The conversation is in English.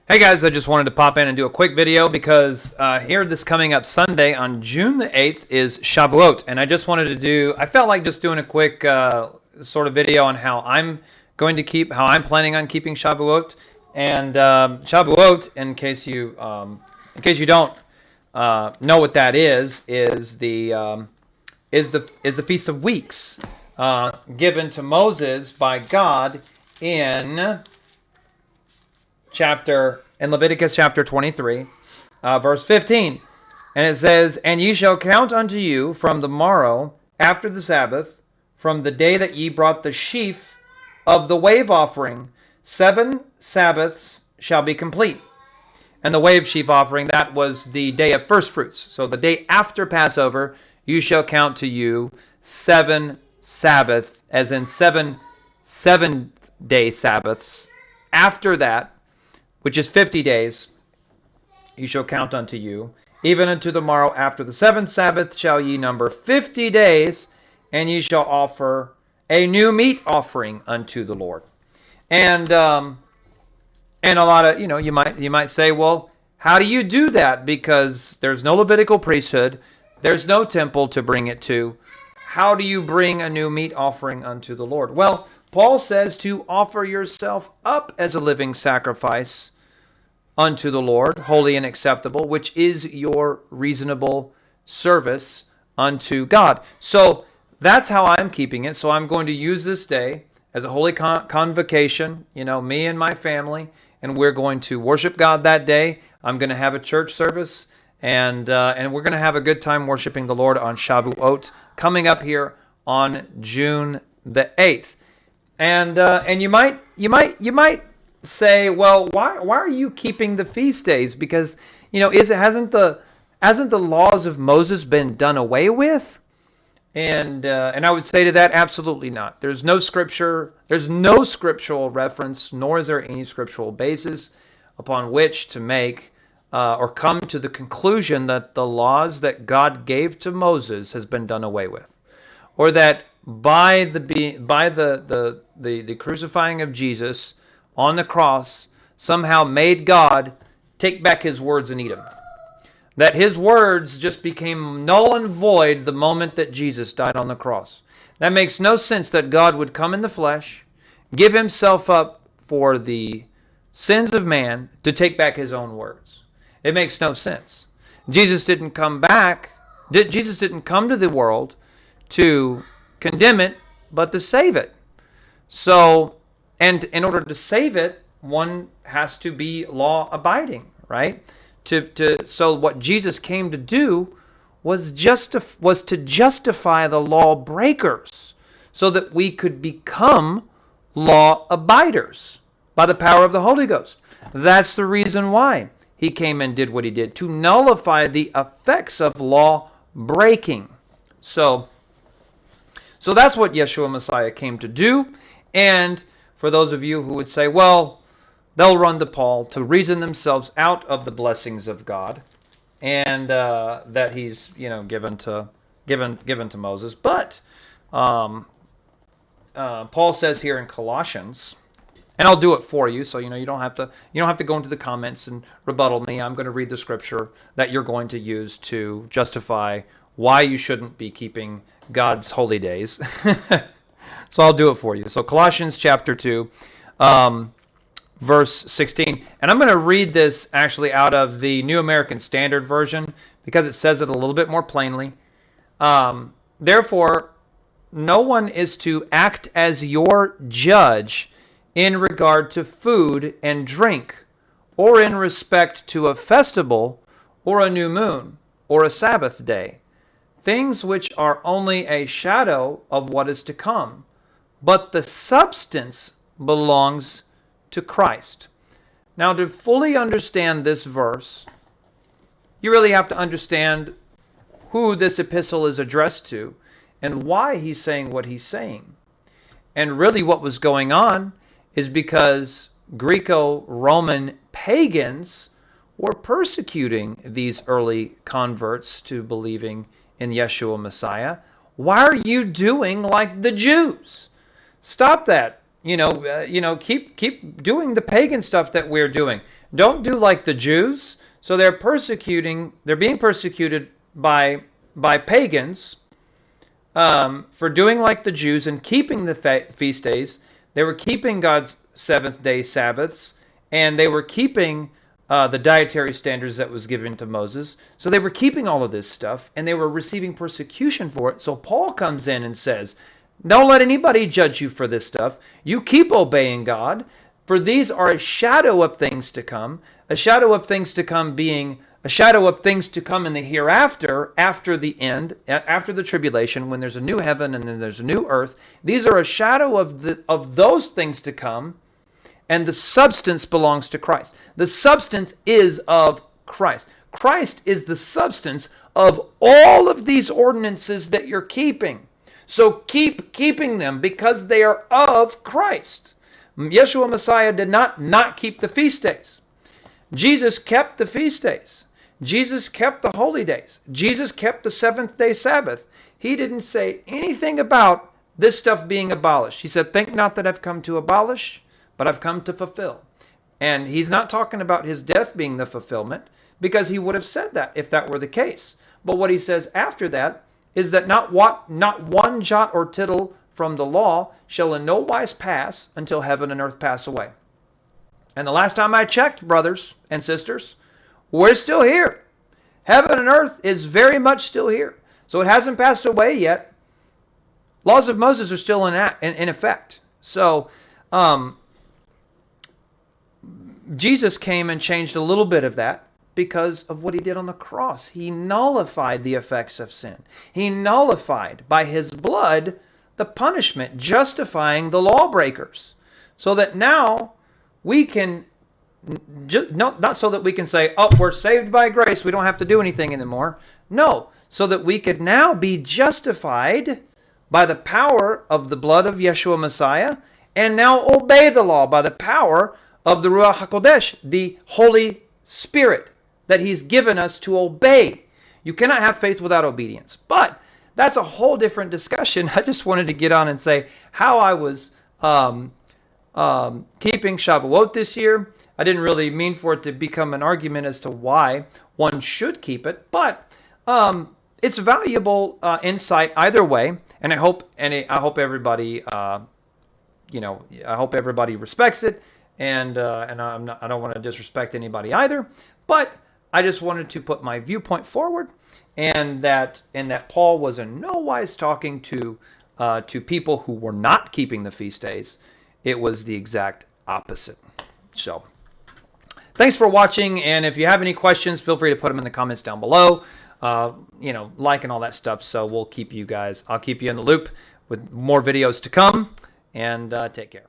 Hey guys, I just wanted to pop in and do a quick video because here this coming up Sunday on June the 8th is Shavuot. And I just wanted to I felt like just doing a quick sort of video on how I'm planning on keeping Shavuot. And Shavuot, in case you don't know what that is the Feast of Weeks given to Moses by God in Leviticus chapter 23, verse 15. And it says, "And ye shall count unto you from the morrow after the Sabbath, from the day that ye brought the sheaf of the wave offering, 7 Sabbaths shall be complete." And the wave sheaf offering, that was the day of first fruits. So the day after Passover, you shall count to you 7 Sabbath, as in 7 day Sabbaths. After that, which is 50 days, you shall count unto you. Even unto the morrow after the 7th Sabbath shall ye number 50 days, and ye shall offer a new meat offering unto the Lord. And a lot of, you might say, well, how do you do that? Because there's no Levitical priesthood. There's no temple to bring it to. How do you bring a new meat offering unto the Lord? Well, Paul says to offer yourself up as a living sacrifice unto the Lord, holy and acceptable, which is your reasonable service unto God. So that's how I'm keeping it. So I'm going to use this day as a holy convocation, me and my family, and we're going to worship God that day. I'm going to have a church service, and we're going to have a good time worshiping the Lord on Shavuot, coming up here on June the 8th. And you might say, well, why are you keeping the feast days? Because hasn't the laws of Moses been done away with? And I would say to that, absolutely not. There's no scripture. There's no scriptural reference, nor is there any scriptural basis upon which to make or come to the conclusion that the laws that God gave to Moses has been done away with, or that by the crucifying of Jesus on the cross somehow made God take back his words and eat them. That his words just became null and void the moment that Jesus died on the cross. That makes no sense, that God would come in the flesh, give himself up for the sins of man to take back his own words. It makes no sense. Jesus didn't come to the world to condemn it, but to save it. So, and in order to save it, one has to be law-abiding, right? So what Jesus came to do was to justify the lawbreakers, so that we could become law-abiders by the power of the Holy Ghost. That's the reason why he came and did what he did, to nullify the effects of law-breaking. So that's what Yeshua Messiah came to do. And for those of you who would say, well, they'll run to Paul to reason themselves out of the blessings of God, and that he's given to Moses. But Paul says here in Colossians, and I'll do it for you, so you don't have to go into the comments and rebuttal me. I'm going to read the scripture that you're going to use to justify why you shouldn't be keeping God's holy days. So I'll do it for you. So Colossians chapter 2, verse 16. And I'm going to read this actually out of the New American Standard Version, because it says it a little bit more plainly. Therefore, no one is to act as your judge in regard to food and drink, or in respect to a festival, or a new moon, or a Sabbath day, things which are only a shadow of what is to come. But the substance belongs to Christ. Now, to fully understand this verse, you really have to understand who this epistle is addressed to and why he's saying what he's saying. And really what was going on is because Greco-Roman pagans were persecuting these early converts to believing in Yeshua Messiah. Why are you doing like the Jews? Stop that. keep doing the pagan stuff that we're doing. Don't do like the Jews. So they're being persecuted by pagans for doing like the Jews and keeping the feast days. They were keeping God's seventh-day Sabbaths, and they were keeping the dietary standards that was given to Moses. So they were keeping all of this stuff, and they were receiving persecution for it. So Paul comes in and says, don't let anybody judge you for this stuff. You keep obeying God, for these are a shadow of things to come, a shadow of things to come being a shadow of things to come in the hereafter, after the end, after the tribulation, when there's a new heaven and then there's a new earth. These are a shadow of those things to come, and the substance belongs to Christ. The substance is of Christ. Christ is the substance of all of these ordinances that you're keeping. So keep keeping them because they are of Christ. Yeshua Messiah did not keep the feast days. Jesus kept the feast days. Jesus kept the holy days. Jesus kept the seventh-day Sabbath. He didn't say anything about this stuff being abolished. He said, think not that I've come to abolish, but I've come to fulfill. And he's not talking about his death being the fulfillment, because he would have said that if that were the case. But what he says after that is that not one jot or tittle from the law shall in no wise pass until heaven and earth pass away. And the last time I checked, brothers and sisters, we're still here. Heaven and earth is very much still here. So it hasn't passed away yet. Laws of Moses are still in effect. So Jesus came and changed a little bit of that because of what he did on the cross. He nullified the effects of sin. He nullified by his blood the punishment, justifying the lawbreakers, so that now we can, not so that we can say, oh, we're saved by grace, we don't have to do anything anymore. No, so that we could now be justified by the power of the blood of Yeshua Messiah, and now obey the law by the power of the Ruach HaKodesh, the Holy Spirit that he's given us to obey. You cannot have faith without obedience. But that's a whole different discussion. I just wanted to get on and say how I was keeping Shavuot this year. I didn't really mean for it to become an argument as to why one should keep it, but it's valuable insight either way. And I hope everybody, I hope everybody respects it. And I don't want to disrespect anybody either, but I just wanted to put my viewpoint forward, and that Paul was in no wise talking to people who were not keeping the feast days. It was the exact opposite. So, thanks for watching, and if you have any questions, feel free to put them in the comments down below. Like and all that stuff. So I'll keep you in the loop with more videos to come, and take care.